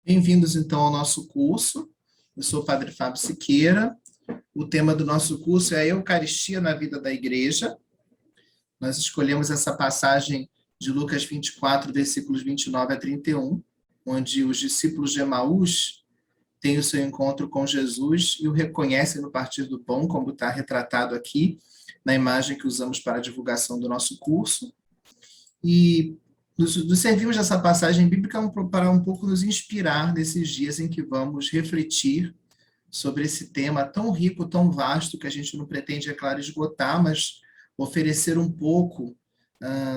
Bem-vindos, então, ao nosso curso. Eu sou o Padre Fábio Siqueira. O tema do nosso curso é a Eucaristia na vida da Igreja. Nós escolhemos essa passagem de Lucas 24, versículos 29 a 31, onde os discípulos de Emaús têm o seu encontro com Jesus e o reconhecem no partir do pão, como está retratado aqui na imagem que usamos para a divulgação do nosso curso. E nos servimos dessa passagem bíblica para um pouco nos inspirar nesses dias em que vamos refletir sobre esse tema tão rico, tão vasto, que a gente não pretende, é claro, esgotar, mas oferecer um pouco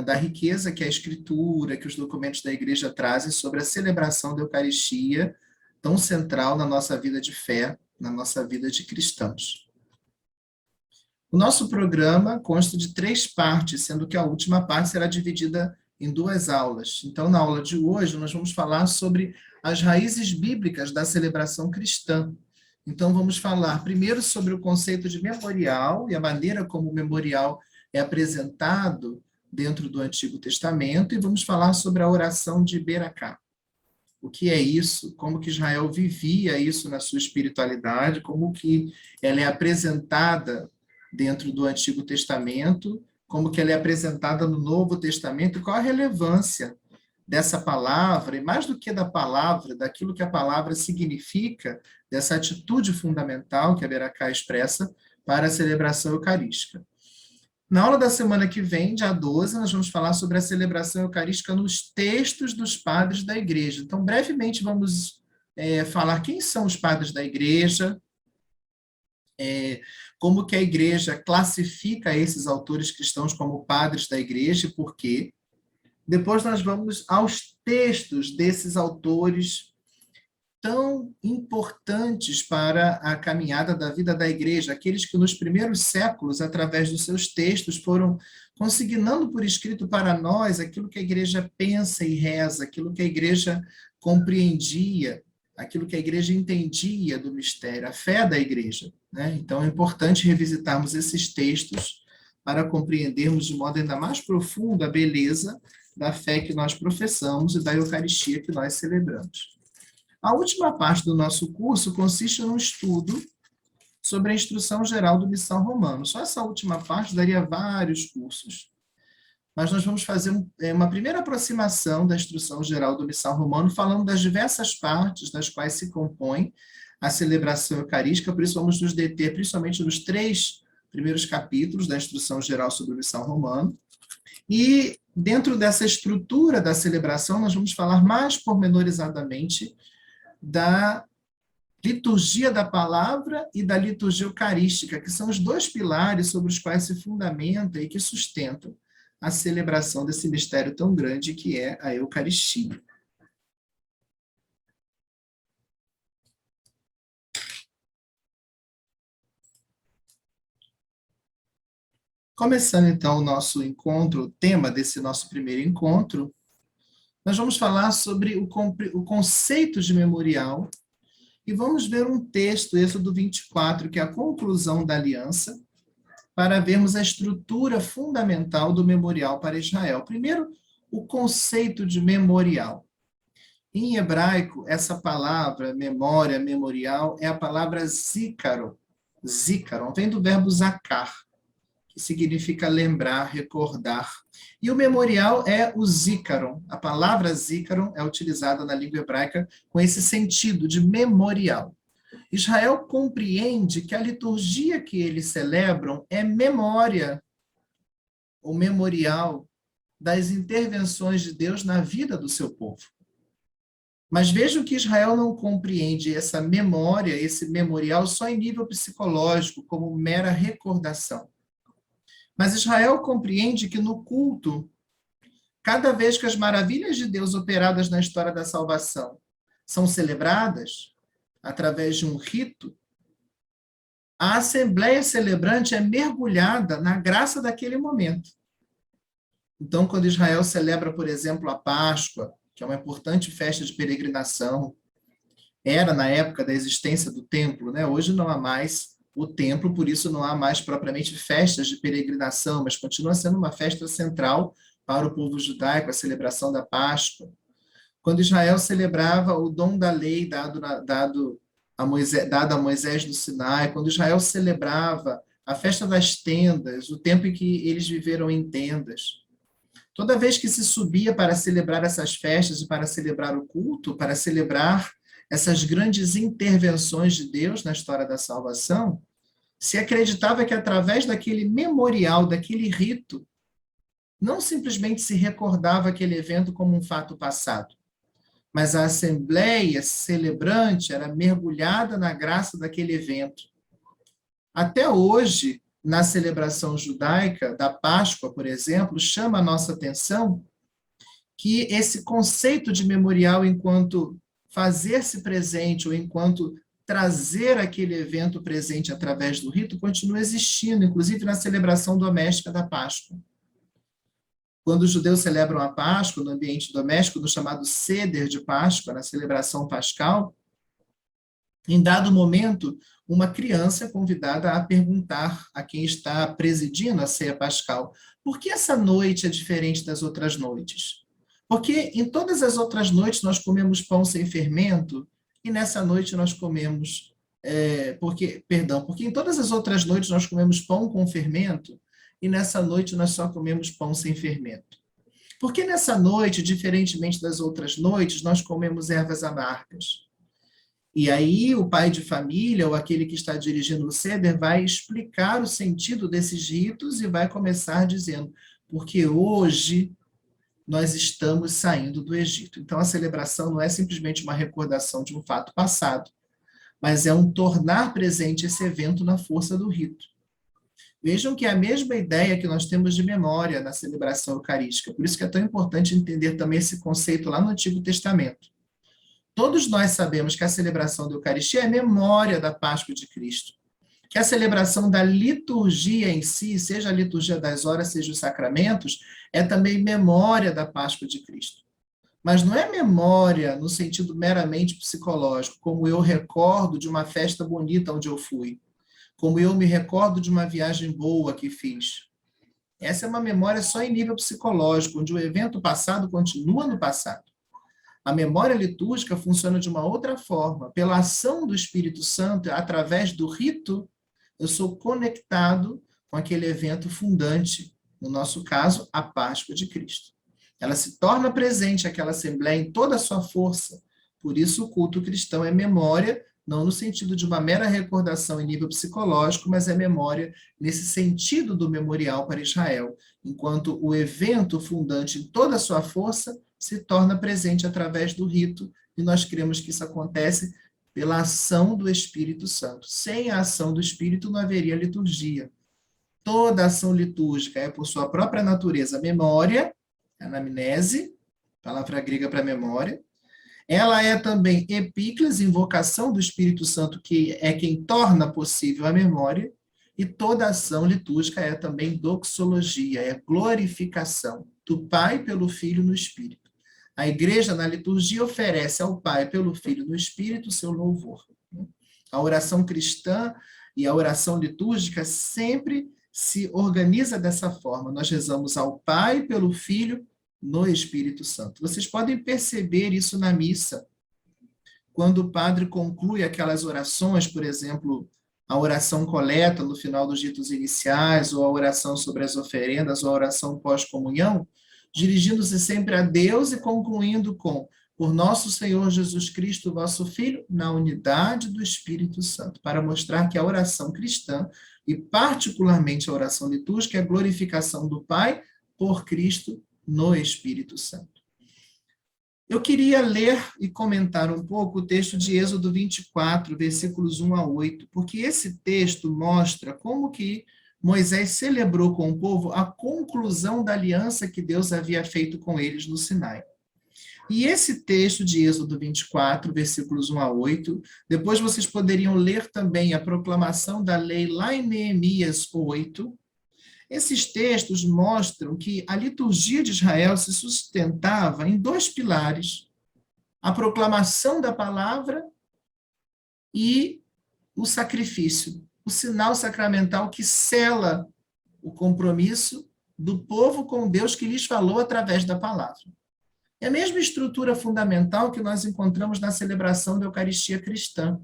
da riqueza que a Escritura, que os documentos da Igreja trazem sobre a celebração da Eucaristia, tão central na nossa vida de fé, na nossa vida de cristãos. O nosso programa consta de 3 partes, sendo que a última parte será dividida em 2 aulas. Então, na aula de hoje, nós vamos falar sobre as raízes bíblicas da celebração cristã. Então, vamos falar primeiro sobre o conceito de memorial e a maneira como o memorial é apresentado dentro do Antigo Testamento, e vamos falar sobre a oração de Beracá. O que é isso? Como que Israel vivia isso na sua espiritualidade? Como que ela é apresentada dentro do Antigo Testamento? Como que ela é apresentada no Novo Testamento? Qual a relevância dessa palavra, e mais do que da palavra, daquilo que a palavra significa, dessa atitude fundamental que a Beracá expressa para a celebração eucarística. Na aula da semana que vem, dia 12, nós vamos falar sobre a celebração eucarística nos textos dos padres da Igreja. Então, brevemente, vamos falar quem são os padres da Igreja, como que a Igreja classifica esses autores cristãos como padres da Igreja e por quê. Depois nós vamos aos textos desses autores tão importantes para a caminhada da vida da Igreja, aqueles que nos primeiros séculos, através dos seus textos, foram consignando por escrito para nós aquilo que a Igreja pensa e reza, aquilo que a Igreja compreendia, aquilo que a Igreja entendia do mistério, a fé da Igreja, né? Então é importante revisitarmos esses textos para compreendermos de modo ainda mais profundo a beleza da fé que nós professamos e da Eucaristia que nós celebramos. A última parte do nosso curso consiste num estudo sobre a instrução geral do Missal Romano. Só essa última parte daria vários cursos. Mas nós vamos fazer uma primeira aproximação da instrução geral do Missal Romano, falando das diversas partes das quais se compõe a celebração eucarística, por isso vamos nos deter principalmente nos 3 primeiros capítulos da instrução geral sobre o Missal Romano. E dentro dessa estrutura da celebração, nós vamos falar mais pormenorizadamente da liturgia da palavra e da liturgia eucarística, que são os 2 pilares sobre os quais se fundamenta e que sustentam a celebração desse mistério tão grande que é a Eucaristia. Começando, então, o nosso encontro, o tema desse nosso primeiro encontro, nós vamos falar sobre o conceito de memorial e vamos ver um texto, Êxodo 24, que é a conclusão da aliança, para vermos a estrutura fundamental do memorial para Israel. Primeiro, o conceito de memorial. Em hebraico, essa palavra, memória, memorial, é a palavra zícaron. Zícaron vem do verbo zakar, que significa lembrar, recordar. E o memorial é o zícaron. A palavra zícaron é utilizada na língua hebraica com esse sentido de memorial. Israel compreende que a liturgia que eles celebram é memória, ou memorial, das intervenções de Deus na vida do seu povo. Mas vejam que Israel não compreende essa memória, esse memorial, só em nível psicológico, como mera recordação. Mas Israel compreende que no culto, cada vez que as maravilhas de Deus operadas na história da salvação são celebradas, através de um rito, a assembleia celebrante é mergulhada na graça daquele momento. Então, quando Israel celebra, por exemplo, a Páscoa, que é uma importante festa de peregrinação, era na época da existência do templo, né? Hoje não há mais o templo, por isso não há mais propriamente festas de peregrinação, mas continua sendo uma festa central para o povo judaico, a celebração da Páscoa. quando Israel celebrava o dom da lei dado a Moisés no Sinai, quando Israel celebrava a festa das tendas, o tempo em que eles viveram em tendas. Toda vez que se subia para celebrar essas festas e para celebrar o culto, para celebrar essas grandes intervenções de Deus na história da salvação, se acreditava que através daquele memorial, daquele rito, não simplesmente se recordava aquele evento como um fato passado, mas a assembleia celebrante era mergulhada na graça daquele evento. Até hoje, na celebração judaica da Páscoa, por exemplo, chama a nossa atenção que esse conceito de memorial enquanto fazer-se presente ou enquanto trazer aquele evento presente através do rito continua existindo, inclusive na celebração doméstica da Páscoa. Quando os judeus celebram a Páscoa no ambiente doméstico, no chamado Seder de Páscoa, na celebração pascal, em dado momento, uma criança é convidada a perguntar a quem está presidindo a ceia pascal: por que essa noite é diferente das outras noites? Porque em todas as outras noites nós comemos pão sem fermento e nessa noite nós comemos... porque em todas as outras noites nós comemos pão com fermento e nessa noite nós só comemos pão sem fermento. Porque nessa noite, diferentemente das outras noites, nós comemos ervas amargas. E aí o pai de família, ou aquele que está dirigindo o Seder, vai explicar o sentido desses ritos e vai começar dizendo: porque hoje nós estamos saindo do Egito. Então a celebração não é simplesmente uma recordação de um fato passado, mas é um tornar presente esse evento na força do rito. Vejam que é a mesma ideia que nós temos de memória na celebração eucarística. Por isso que é tão importante entender também esse conceito lá no Antigo Testamento. Todos nós sabemos que a celebração da Eucaristia é memória da Páscoa de Cristo. Que a celebração da liturgia em si, seja a liturgia das horas, seja os sacramentos, é também memória da Páscoa de Cristo. Mas não é memória no sentido meramente psicológico, como eu recordo de uma festa bonita onde eu fui, como eu me recordo de uma viagem boa que fiz. Essa é uma memória só em nível psicológico, onde o evento passado continua no passado. A memória litúrgica funciona de uma outra forma. Pela ação do Espírito Santo, através do rito, eu sou conectado com aquele evento fundante, no nosso caso, a Páscoa de Cristo. Ela se torna presente, aquela assembleia, em toda a sua força. Por isso, o culto cristão é memória, não no sentido de uma mera recordação em nível psicológico, mas é memória nesse sentido do memorial para Israel, enquanto o evento fundante, em toda a sua força, se torna presente através do rito, e nós cremos que isso acontece pela ação do Espírito Santo. Sem a ação do Espírito não haveria liturgia. Toda ação litúrgica é, por sua própria natureza, memória, anamnese, palavra grega para memória. Ela é também epíclise, invocação do Espírito Santo, que é quem torna possível a memória, e toda ação litúrgica é também doxologia, é glorificação do Pai pelo Filho no Espírito. A igreja, na liturgia, oferece ao Pai, pelo Filho no Espírito, o seu louvor. A oração cristã e a oração litúrgica sempre se organiza dessa forma. Nós rezamos ao Pai, pelo Filho, no Espírito Santo. Vocês podem perceber isso na missa. Quando o padre conclui aquelas orações, por exemplo, a oração coleta no final dos ritos iniciais, ou a oração sobre as oferendas, ou a oração pós-comunhão, dirigindo-se sempre a Deus e concluindo com: por nosso Senhor Jesus Cristo, vosso Filho, na unidade do Espírito Santo, para mostrar que a oração cristã, e particularmente a oração litúrgica, é a glorificação do Pai por Cristo no Espírito Santo. Eu queria ler e comentar um pouco o texto de Êxodo 24, versículos 1 a 8, porque esse texto mostra como que Moisés celebrou com o povo a conclusão da aliança que Deus havia feito com eles no Sinai. E esse texto de Êxodo 24, versículos 1 a 8, depois vocês poderiam ler também a proclamação da lei lá em Neemias 8. Esses textos mostram que a liturgia de Israel se sustentava em dois pilares: a proclamação da palavra e o sacrifício, o sinal sacramental que sela o compromisso do povo com Deus que lhes falou através da palavra. É a mesma estrutura fundamental que nós encontramos na celebração da Eucaristia cristã.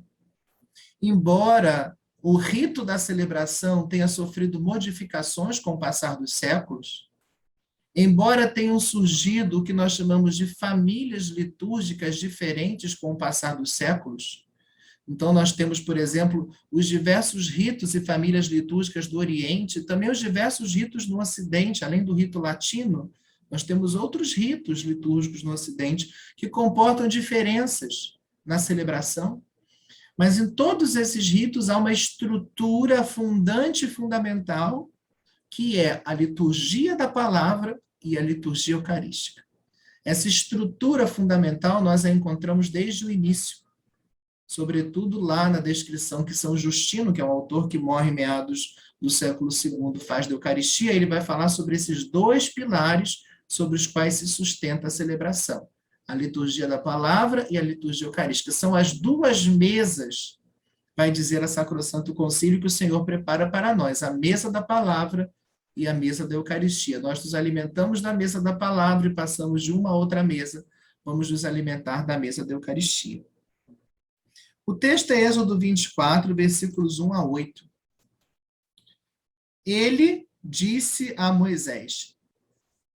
Embora o rito da celebração tenha sofrido modificações com o passar dos séculos, embora tenham surgido o que nós chamamos de famílias litúrgicas diferentes com o passar dos séculos, então nós temos, por exemplo, os diversos ritos e famílias litúrgicas do Oriente, também os diversos ritos no Ocidente, além do rito latino, nós temos outros ritos litúrgicos no Ocidente que comportam diferenças na celebração, mas em todos esses ritos há uma estrutura fundante e fundamental, que é a liturgia da palavra e a liturgia eucarística. Essa estrutura fundamental nós a encontramos desde o início, sobretudo lá na descrição que São Justino, que é um autor que morre em meados do século II, faz da Eucaristia, ele vai falar sobre esses dois pilares sobre os quais se sustenta a celebração. A liturgia da palavra e a liturgia eucarística. São as duas mesas, vai dizer a Sacrosanto Concílio, que o Senhor prepara para nós, a mesa da palavra e a mesa da Eucaristia. Nós nos alimentamos da mesa da palavra e passamos de uma a outra mesa, vamos nos alimentar da mesa da Eucaristia. O texto é Êxodo 24, versículos 1 a 8. Ele disse a Moisés: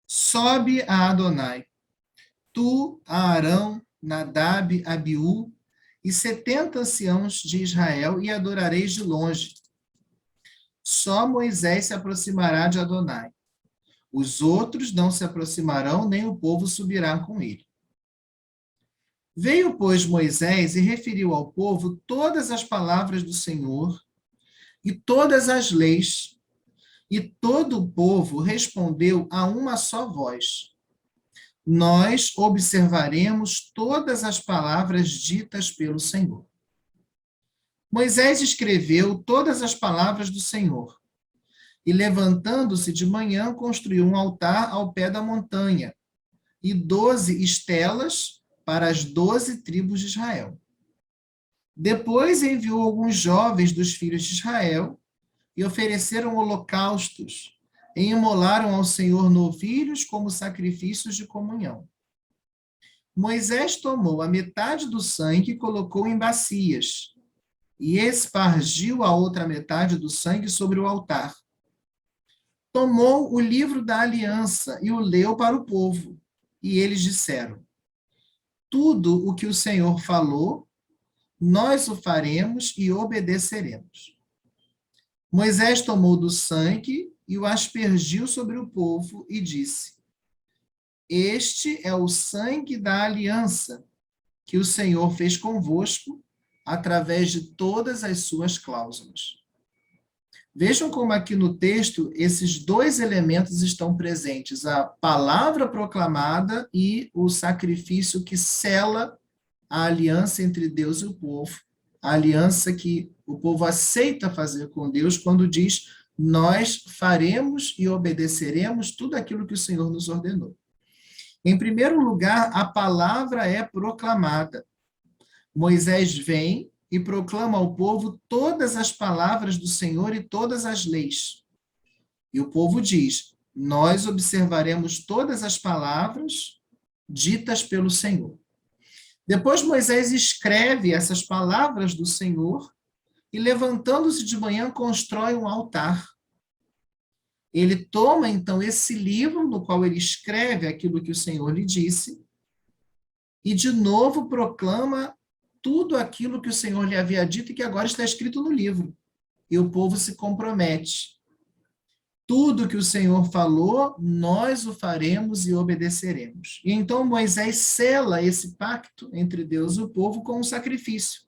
sobe a Adonai, tu, Arão, Nadab, Abiú e 70 anciãos de Israel, e adorareis de longe. Só Moisés se aproximará de Adonai. Os outros não se aproximarão, nem o povo subirá com ele. Veio, pois, Moisés e referiu ao povo todas as palavras do Senhor e todas as leis, e todo o povo respondeu a uma só voz: nós observaremos todas as palavras ditas pelo Senhor. Moisés escreveu todas as palavras do Senhor, e levantando-se de manhã, construiu um altar ao pé da montanha, e 12 estelas para as 12 tribos de Israel. Depois enviou alguns jovens dos filhos de Israel e ofereceram holocaustos e imolaram ao Senhor novilhos como sacrifícios de comunhão. Moisés tomou a metade do sangue e colocou em bacias e espargiu a outra metade do sangue sobre o altar. Tomou o livro da aliança e o leu para o povo, e eles disseram: tudo o que o Senhor falou, nós o faremos e obedeceremos. Moisés tomou do sangue e o aspergiu sobre o povo e disse: este é o sangue da aliança que o Senhor fez convosco através de todas as suas cláusulas. Vejam como aqui no texto esses dois elementos estão presentes, a palavra proclamada e o sacrifício que sela a aliança entre Deus e o povo, a aliança que o povo aceita fazer com Deus quando diz: nós faremos e obedeceremos tudo aquilo que o Senhor nos ordenou. Em primeiro lugar, a palavra é proclamada. Moisés vem e proclama ao povo todas as palavras do Senhor e todas as leis. E o povo diz: nós observaremos todas as palavras ditas pelo Senhor. Depois Moisés escreve essas palavras do Senhor e, levantando-se de manhã, constrói um altar. Ele toma, então, esse livro no qual ele escreve aquilo que o Senhor lhe disse e, de novo, proclama tudo aquilo que o Senhor lhe havia dito e que agora está escrito no livro. E o povo se compromete. Tudo que o Senhor falou, nós o faremos e obedeceremos. E então Moisés sela esse pacto entre Deus e o povo com um sacrifício.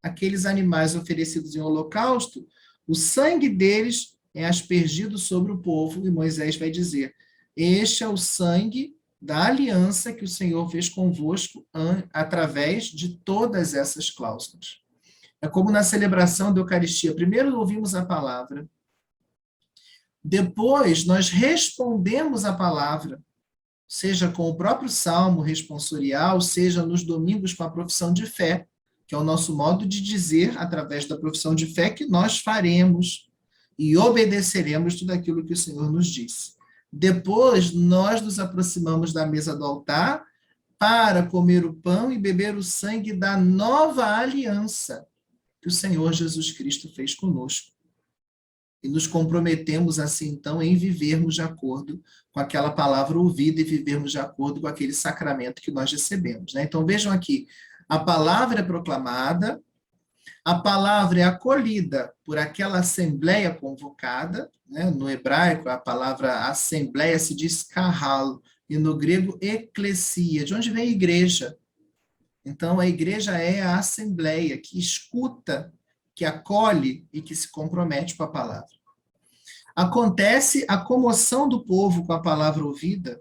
Aqueles animais oferecidos em holocausto, o sangue deles é aspergido sobre o povo, e Moisés vai dizer: este é o sangue da aliança que o Senhor fez convosco através de todas essas cláusulas. É como na celebração da Eucaristia. Primeiro ouvimos a palavra, depois nós respondemos a palavra, seja com o próprio salmo responsorial, seja nos domingos com a profissão de fé, que é o nosso modo de dizer, através da profissão de fé, que nós faremos e obedeceremos tudo aquilo que o Senhor nos disse. Depois, nós nos aproximamos da mesa do altar para comer o pão e beber o sangue da nova aliança que o Senhor Jesus Cristo fez conosco. E nos comprometemos, assim, então, em vivermos de acordo com aquela palavra ouvida e vivermos de acordo com aquele sacramento que nós recebemos, né? Então, vejam aqui, a palavra é proclamada, a palavra é acolhida por aquela assembleia convocada, né? No hebraico, a palavra assembleia se diz kahal, e no grego, eclesia, de onde vem igreja. Então, a igreja é a assembleia que escuta, que acolhe e que se compromete com a palavra. Acontece a comoção do povo com a palavra ouvida,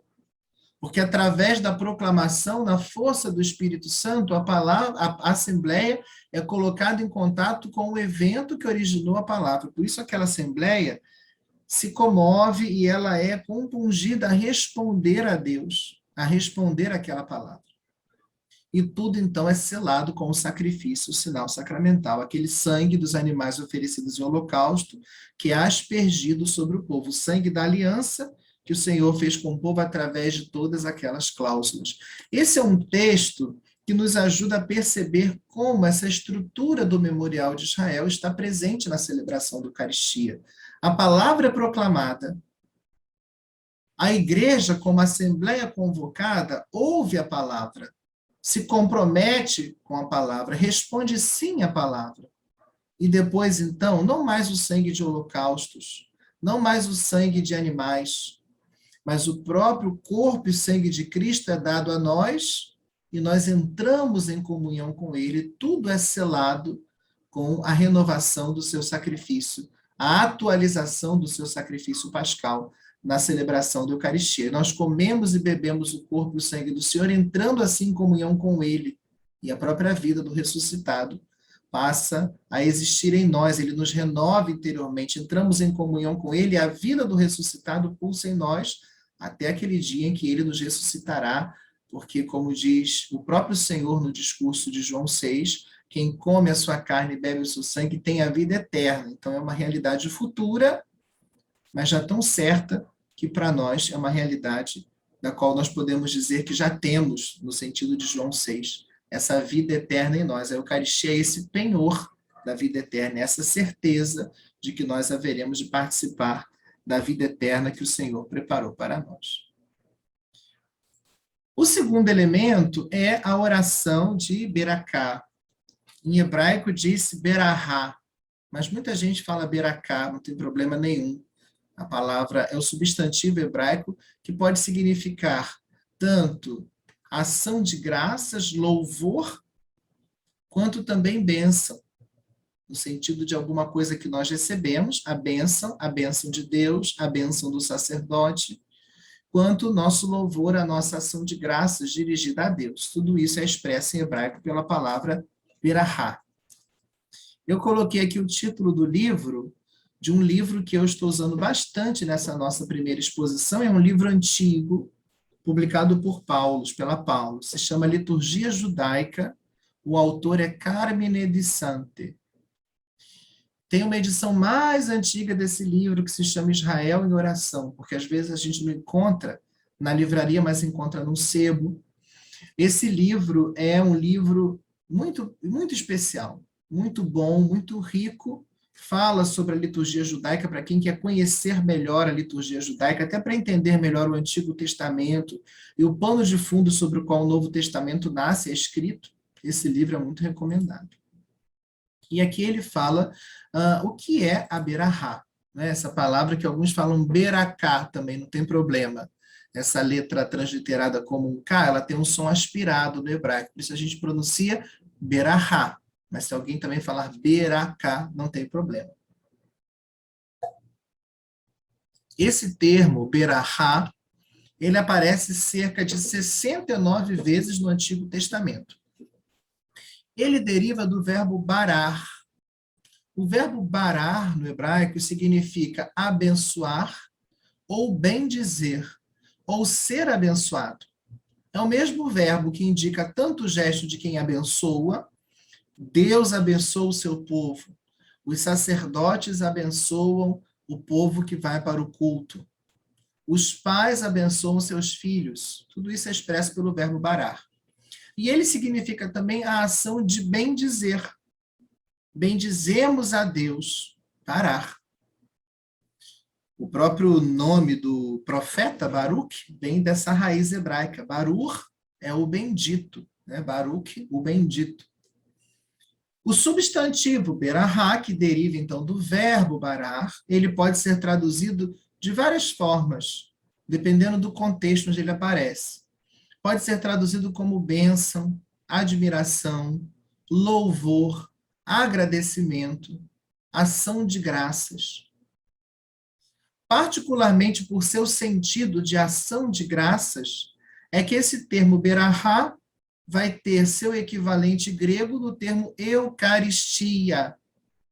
porque através da proclamação, na força do Espírito Santo, a assembleia é colocada em contato com o evento que originou a palavra. Por isso aquela assembleia se comove e ela é compungida a responder a Deus, a responder àquela palavra. E tudo, então, é selado com o sacrifício, o sinal sacramental, aquele sangue dos animais oferecidos em holocausto, que é aspergido sobre o povo, o sangue da aliança que o Senhor fez com o povo através de todas aquelas cláusulas. Esse é um texto que nos ajuda a perceber como essa estrutura do memorial de Israel está presente na celebração da Eucaristia. A palavra é proclamada, a igreja, como assembleia convocada, ouve a palavra, se compromete com a palavra, responde sim à palavra. E depois, então, não mais o sangue de holocaustos, não mais o sangue de animais, mas o próprio corpo e sangue de Cristo é dado a nós e nós entramos em comunhão com ele. Tudo é selado com a renovação do seu sacrifício, a atualização do seu sacrifício pascal na celebração da Eucaristia. Nós comemos e bebemos o corpo e o sangue do Senhor, entrando assim em comunhão com ele, e a própria vida do ressuscitado passa a existir em nós, ele nos renova interiormente, entramos em comunhão com ele, e a vida do ressuscitado pulsa em nós, até aquele dia em que ele nos ressuscitará, porque, como diz o próprio Senhor no discurso de João 6, quem come a sua carne e bebe o seu sangue tem a vida eterna. Então, é uma realidade futura, mas já tão certa que para nós é uma realidade da qual nós podemos dizer que já temos, no sentido de João 6, essa vida eterna em nós. A Eucaristia é esse penhor da vida eterna, essa certeza de que nós haveremos de participar da vida eterna que o Senhor preparou para nós. O segundo elemento é a oração de Beracá. Em hebraico diz Berahá, mas muita gente fala Beracá, não tem problema nenhum. A palavra é o substantivo hebraico que pode significar tanto ação de graças, louvor, quanto também bênção, no sentido de alguma coisa que nós recebemos, a bênção de Deus, a bênção do sacerdote, quanto o nosso louvor, a nossa ação de graças dirigida a Deus. Tudo isso é expresso em hebraico pela palavra berahá. Eu coloquei aqui o título do livro, de um livro que eu estou usando bastante nessa nossa primeira exposição, é um livro antigo, publicado por Paulus, pela Paulus, se chama Liturgia Judaica, o autor é Carmine Di Sante. Tem uma edição mais antiga desse livro que se chama Israel em Oração, porque às vezes a gente não encontra na livraria, mas encontra num sebo. Esse livro é um livro muito, muito especial, muito bom, muito rico, fala sobre a liturgia judaica para quem quer conhecer melhor a liturgia judaica, até para entender melhor o Antigo Testamento e o pano de fundo sobre o qual o Novo Testamento nasce, é escrito. Esse livro é muito recomendado. E aqui ele fala o que é a berahá, né? Essa palavra que alguns falam beracá também, não tem problema. Essa letra transliterada como um K, ela tem um som aspirado no hebraico, por isso a gente pronuncia berahá. Mas se alguém também falar beracá, não tem problema. Esse termo, berahá, ele aparece cerca de 69 vezes no Antigo Testamento. Ele deriva do verbo barar. O verbo barar, no hebraico, significa abençoar ou bendizer, ou ser abençoado. É o mesmo verbo que indica tanto o gesto de quem abençoa, Deus abençoa o seu povo. Os sacerdotes abençoam o povo que vai para o culto. Os pais abençoam seus filhos. Tudo isso é expresso pelo verbo barar. E ele significa também a ação de bendizer. Bendizemos a Deus, parar. O próprio nome do profeta Baruch vem dessa raiz hebraica. Baruch é o bendito, né? Baruch, o bendito. O substantivo berahá, que deriva então do verbo barar, ele pode ser traduzido de várias formas, dependendo do contexto onde ele aparece. Pode ser traduzido como bênção, admiração, louvor, agradecimento, ação de graças. Particularmente por seu sentido de ação de graças, é que esse termo berahá vai ter seu equivalente grego no termo eucaristia.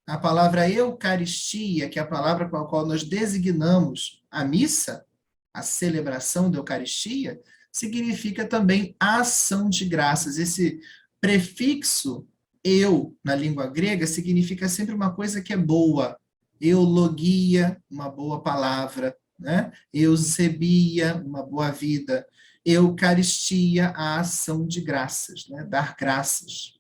A palavra eucaristia, que é a palavra com a qual nós designamos a missa, a celebração da Eucaristia, significa também ação de graças. Esse prefixo eu, na língua grega, significa sempre uma coisa que é boa. Eulogia, uma boa palavra, né? Eusebia, uma boa vida. Eucaristia, a ação de graças, né? Dar graças.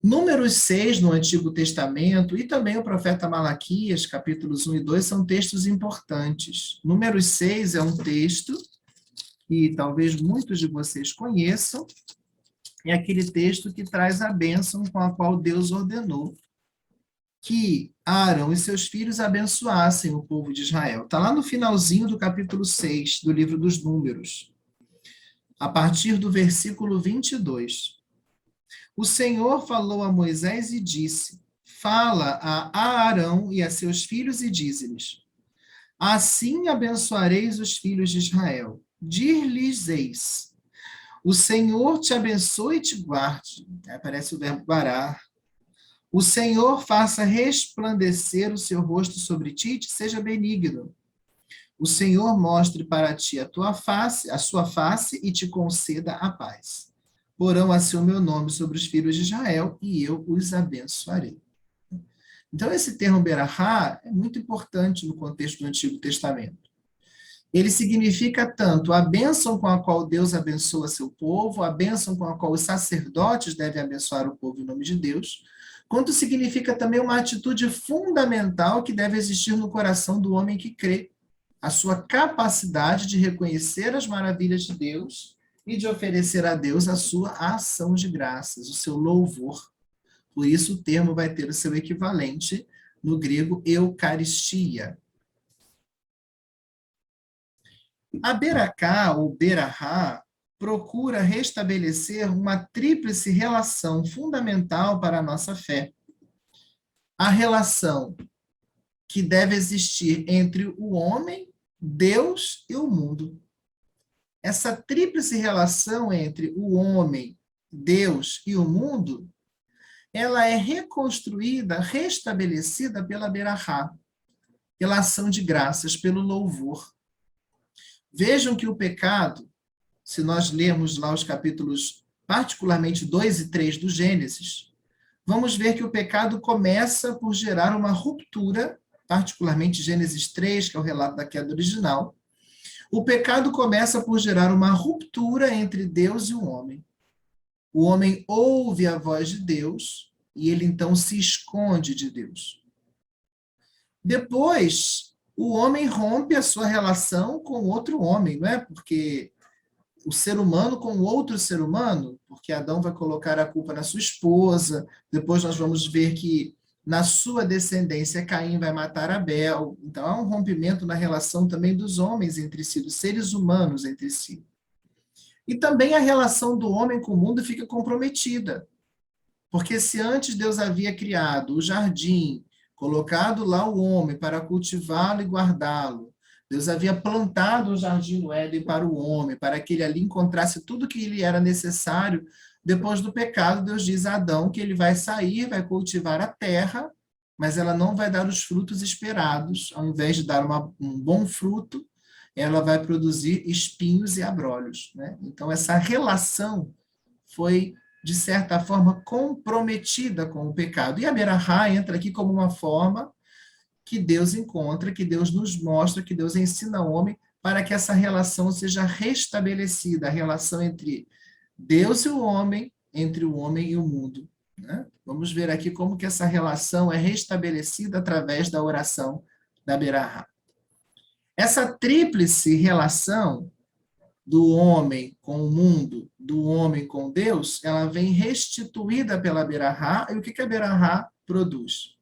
Números 6 no Antigo Testamento e também o profeta Malaquias, capítulos 1 e 2, são textos importantes. Números 6 é um texto que talvez muitos de vocês conheçam, é aquele texto que traz a bênção com a qual Deus ordenou que Arão e seus filhos abençoassem o povo de Israel. Está lá no finalzinho do capítulo 6 do livro dos Números, a partir do versículo 22. O Senhor falou a Moisés e disse: fala a Arão e a seus filhos e dize-lhes: assim abençoareis os filhos de Israel. Dir-lhes-eis: o Senhor te abençoe e te guarde. Aparece o verbo barar. O Senhor faça resplandecer o seu rosto sobre ti e te seja benigno. O Senhor mostre para ti a sua face e te conceda a paz. Porão assim o meu nome sobre os filhos de Israel e eu os abençoarei. Então, esse termo berahá é muito importante no contexto do Antigo Testamento. Ele significa tanto a bênção com a qual Deus abençoa seu povo, a bênção com a qual os sacerdotes devem abençoar o povo em nome de Deus, quanto significa também uma atitude fundamental que deve existir no coração do homem que crê, a sua capacidade de reconhecer as maravilhas de Deus e de oferecer a Deus a sua ação de graças, o seu louvor. Por isso o termo vai ter o seu equivalente no grego eucaristia. A beracá, ou berahá, procura restabelecer uma tríplice relação fundamental para a nossa fé. A relação que deve existir entre o homem, Deus e o mundo. Essa tríplice relação entre o homem, Deus e o mundo, ela é reconstruída, restabelecida pela berahá, pela ação de graças, pelo louvor. Vejam que o pecado, se nós lermos lá os capítulos, particularmente 2 e 3 do Gênesis, vamos ver que o pecado começa por gerar uma ruptura, particularmente Gênesis 3, que é o relato da queda original. O pecado começa por gerar uma ruptura entre Deus e o homem. O homem ouve a voz de Deus e ele então se esconde de Deus. Depois, o homem rompe a sua relação com outro homem, não é? Porque o ser humano com outro ser humano, porque Adão vai colocar a culpa na sua esposa, depois nós vamos ver que na sua descendência Caim vai matar Abel, então há um rompimento na relação também dos homens entre si, dos seres humanos entre si. E também a relação do homem com o mundo fica comprometida, porque se antes Deus havia criado o jardim, colocado lá o homem para cultivá-lo e guardá-lo, Deus havia plantado o jardim do Éden para o homem, para que ele ali encontrasse tudo que lhe era necessário. Depois do pecado, Deus diz a Adão que ele vai sair, vai cultivar a terra, mas ela não vai dar os frutos esperados. Ao invés de dar um bom fruto, ela vai produzir espinhos e abrolhos, né? Então, essa relação foi, de certa forma, comprometida com o pecado. E a berahá entra aqui como uma forma que Deus encontra, que Deus nos mostra, que Deus ensina ao homem para que essa relação seja restabelecida, a relação entre Deus e o homem, entre o homem e o mundo. Né? Vamos ver aqui como que essa relação é restabelecida através da oração da Berahá. Essa tríplice relação do homem com o mundo, do homem com Deus, ela vem restituída pela Berahá. E o que a Berahá produz?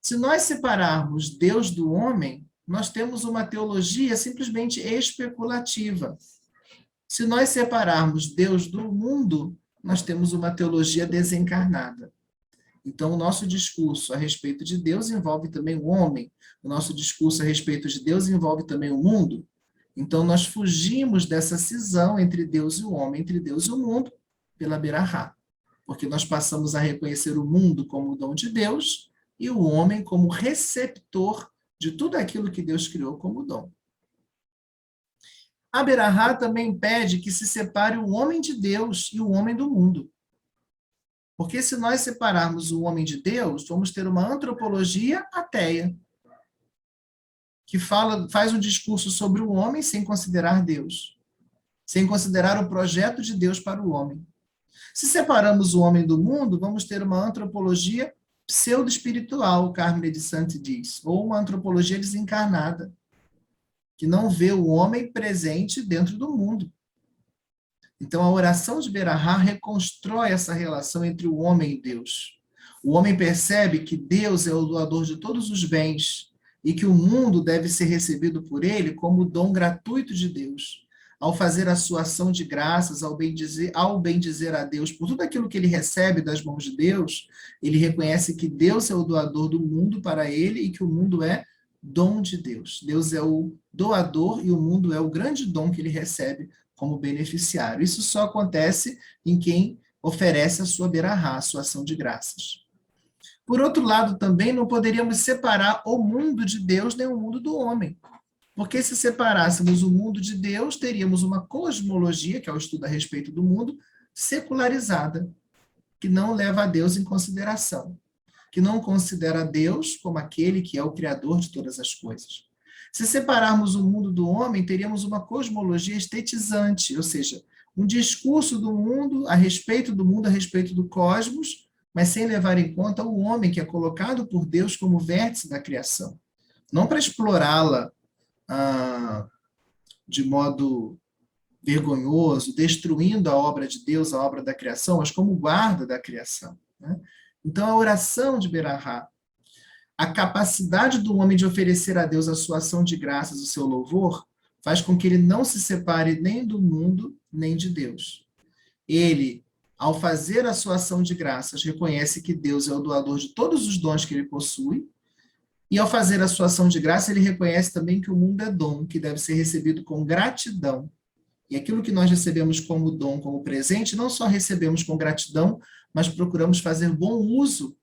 Se nós separarmos Deus do homem, nós temos uma teologia simplesmente especulativa. Se nós separarmos Deus do mundo, nós temos uma teologia desencarnada. Então, o nosso discurso a respeito de Deus envolve também o homem. O nosso discurso a respeito de Deus envolve também o mundo. Então, nós fugimos dessa cisão entre Deus e o homem, entre Deus e o mundo, pela Berahá. Porque nós passamos a reconhecer o mundo como o dom de Deus e o homem como receptor de tudo aquilo que Deus criou como dom. A Berahá também pede que se separe o homem de Deus e o homem do mundo. Porque se nós separarmos o homem de Deus, vamos ter uma antropologia ateia, que faz um discurso sobre o homem sem considerar Deus, sem considerar o projeto de Deus para o homem. Se separamos o homem do mundo, vamos ter uma antropologia pseudo-espiritual, Carmine de Santi diz, ou uma antropologia desencarnada, que não vê o homem presente dentro do mundo. Então, a oração de Berahá reconstrói essa relação entre o homem e Deus. O homem percebe que Deus é o doador de todos os bens e que o mundo deve ser recebido por ele como dom gratuito de Deus. Ao fazer a sua ação de graças, ao bendizer a Deus por tudo aquilo que ele recebe das mãos de Deus, ele reconhece que Deus é o doador do mundo para ele e que o mundo é dom de Deus. Deus é o doador e o mundo é o grande dom que ele recebe como beneficiário. Isso só acontece em quem oferece a sua Berahá, a sua ação de graças. Por outro lado, também não poderíamos separar o mundo de Deus nem o mundo do homem. Porque se separássemos o mundo de Deus, teríamos uma cosmologia, que é o estudo a respeito do mundo, secularizada, que não leva a Deus em consideração, que não considera Deus como aquele que é o criador de todas as coisas. Se separarmos o mundo do homem, teríamos uma cosmologia estetizante, ou seja, um discurso do mundo, a respeito do cosmos, mas sem levar em conta o homem, que é colocado por Deus como vértice da criação. Não para explorá-la de modo vergonhoso, destruindo a obra de Deus, a obra da criação, mas como guarda da criação. Né? Então, a oração de Berahá, a capacidade do homem de oferecer a Deus a sua ação de graças, o seu louvor, faz com que ele não se separe nem do mundo, nem de Deus. Ele, ao fazer a sua ação de graças, reconhece que Deus é o doador de todos os dons que ele possui, e ao fazer a sua ação de graça, ele reconhece também que o mundo é dom, que deve ser recebido com gratidão. E aquilo que nós recebemos como dom, como presente, não só recebemos com gratidão, mas procuramos fazer bom uso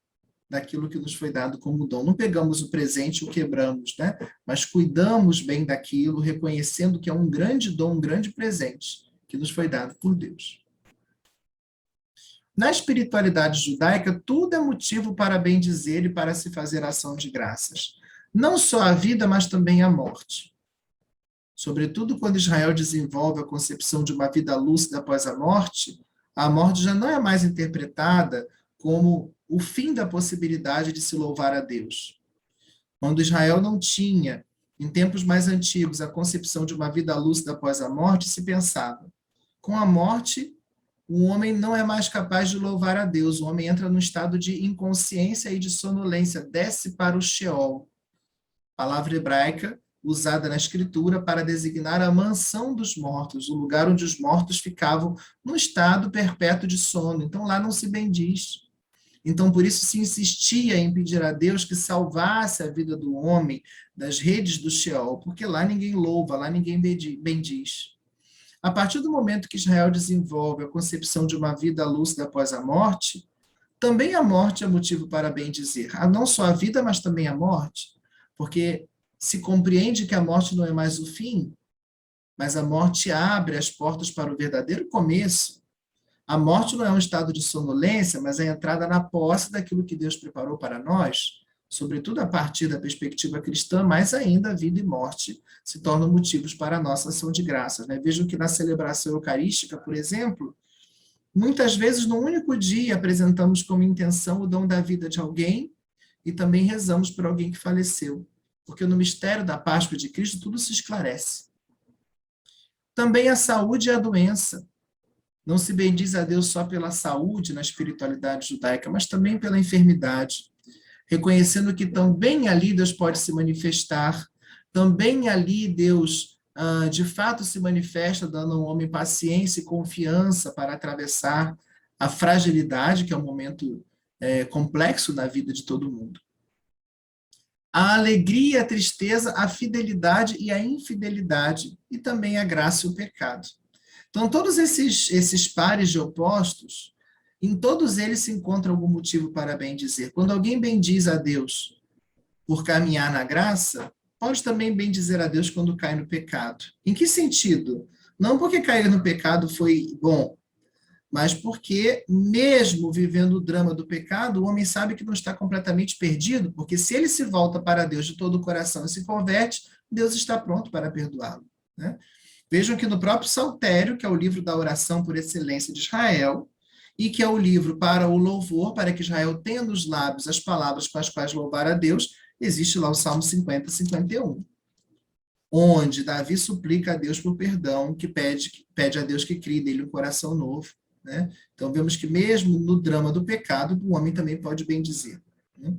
daquilo que nos foi dado como dom. Não pegamos o presente e o quebramos, né? Mas cuidamos bem daquilo, reconhecendo que é um grande dom, um grande presente que nos foi dado por Deus. Na espiritualidade judaica, tudo é motivo para bendizer e para se fazer ação de graças. Não só a vida, mas também a morte. Sobretudo quando Israel desenvolve a concepção de uma vida lúcida após a morte já não é mais interpretada como o fim da possibilidade de se louvar a Deus. Quando Israel não tinha, em tempos mais antigos, a concepção de uma vida lúcida após a morte, se pensava, com a morte, o homem não é mais capaz de louvar a Deus, o homem entra num estado de inconsciência e de sonolência, desce para o Sheol, palavra hebraica usada na Escritura para designar a mansão dos mortos, o lugar onde os mortos ficavam num estado perpétuo de sono. Então, lá não se bendiz. Então, por isso se insistia em pedir a Deus que salvasse a vida do homem das redes do Sheol, porque lá ninguém louva, lá ninguém bendiz. A partir do momento que Israel desenvolve a concepção de uma vida lúcida após a morte, também a morte é motivo para bendizer. Não só a vida, mas também a morte, porque se compreende que a morte não é mais o fim, mas a morte abre as portas para o verdadeiro começo. A morte não é um estado de sonolência, mas a entrada na posse daquilo que Deus preparou para nós, sobretudo a partir da perspectiva cristã, mais ainda vida e morte se tornam motivos para a nossa ação de graças. Né? Vejam que na celebração eucarística, por exemplo, Muitas vezes, num único dia, apresentamos como intenção o dom da vida de alguém e também rezamos por alguém que faleceu, porque no mistério da Páscoa de Cristo tudo se esclarece. Também a saúde e a doença. Não se bendiz a Deus só pela saúde na espiritualidade judaica, mas também pela enfermidade, reconhecendo que também ali Deus pode se manifestar, também ali Deus, de fato, se manifesta, dando ao homem paciência e confiança para atravessar a fragilidade, que é um momento complexo na vida de todo mundo. A alegria, a tristeza, a fidelidade e a infidelidade, e também a graça e o pecado. Então, todos esses pares de opostos, em todos eles se encontra algum motivo para bendizer. Quando alguém bendiz a Deus por caminhar na graça, pode também bendizer a Deus quando cai no pecado. Em que sentido? Não porque cair no pecado foi bom, mas porque, mesmo vivendo o drama do pecado, o homem sabe que não está completamente perdido, porque se ele se volta para Deus de todo o coração e se converte, Deus está pronto para perdoá-lo, né? Vejam que no próprio Saltério, que é o livro da oração por excelência de Israel, e que é o livro para o louvor, para que Israel tenha nos lábios as palavras com as quais louvar a Deus, existe lá o Salmo 50, 51, onde Davi suplica a Deus por perdão, que pede a Deus que crie nele um coração novo, né? Então vemos que mesmo no drama do pecado, o homem também pode bendizer, né?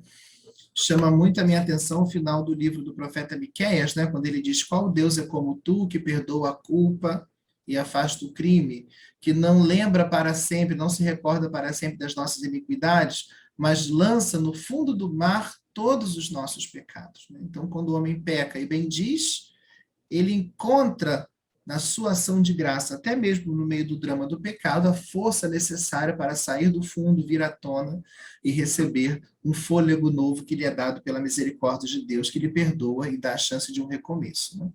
Chama muito a minha atenção o final do livro do profeta Miqueias, né, quando ele diz: qual Deus é como tu, que perdoa a culpa e afasta o crime, que não lembra para sempre, não se recorda para sempre das nossas iniquidades, mas lança no fundo do mar todos os nossos pecados, né? Então, quando o homem peca e bendiz, ele encontra na sua ação de graça, até mesmo no meio do drama do pecado, a força necessária para sair do fundo, vir à tona e receber um fôlego novo que lhe é dado pela misericórdia de Deus, que lhe perdoa e dá a chance de um recomeço, né?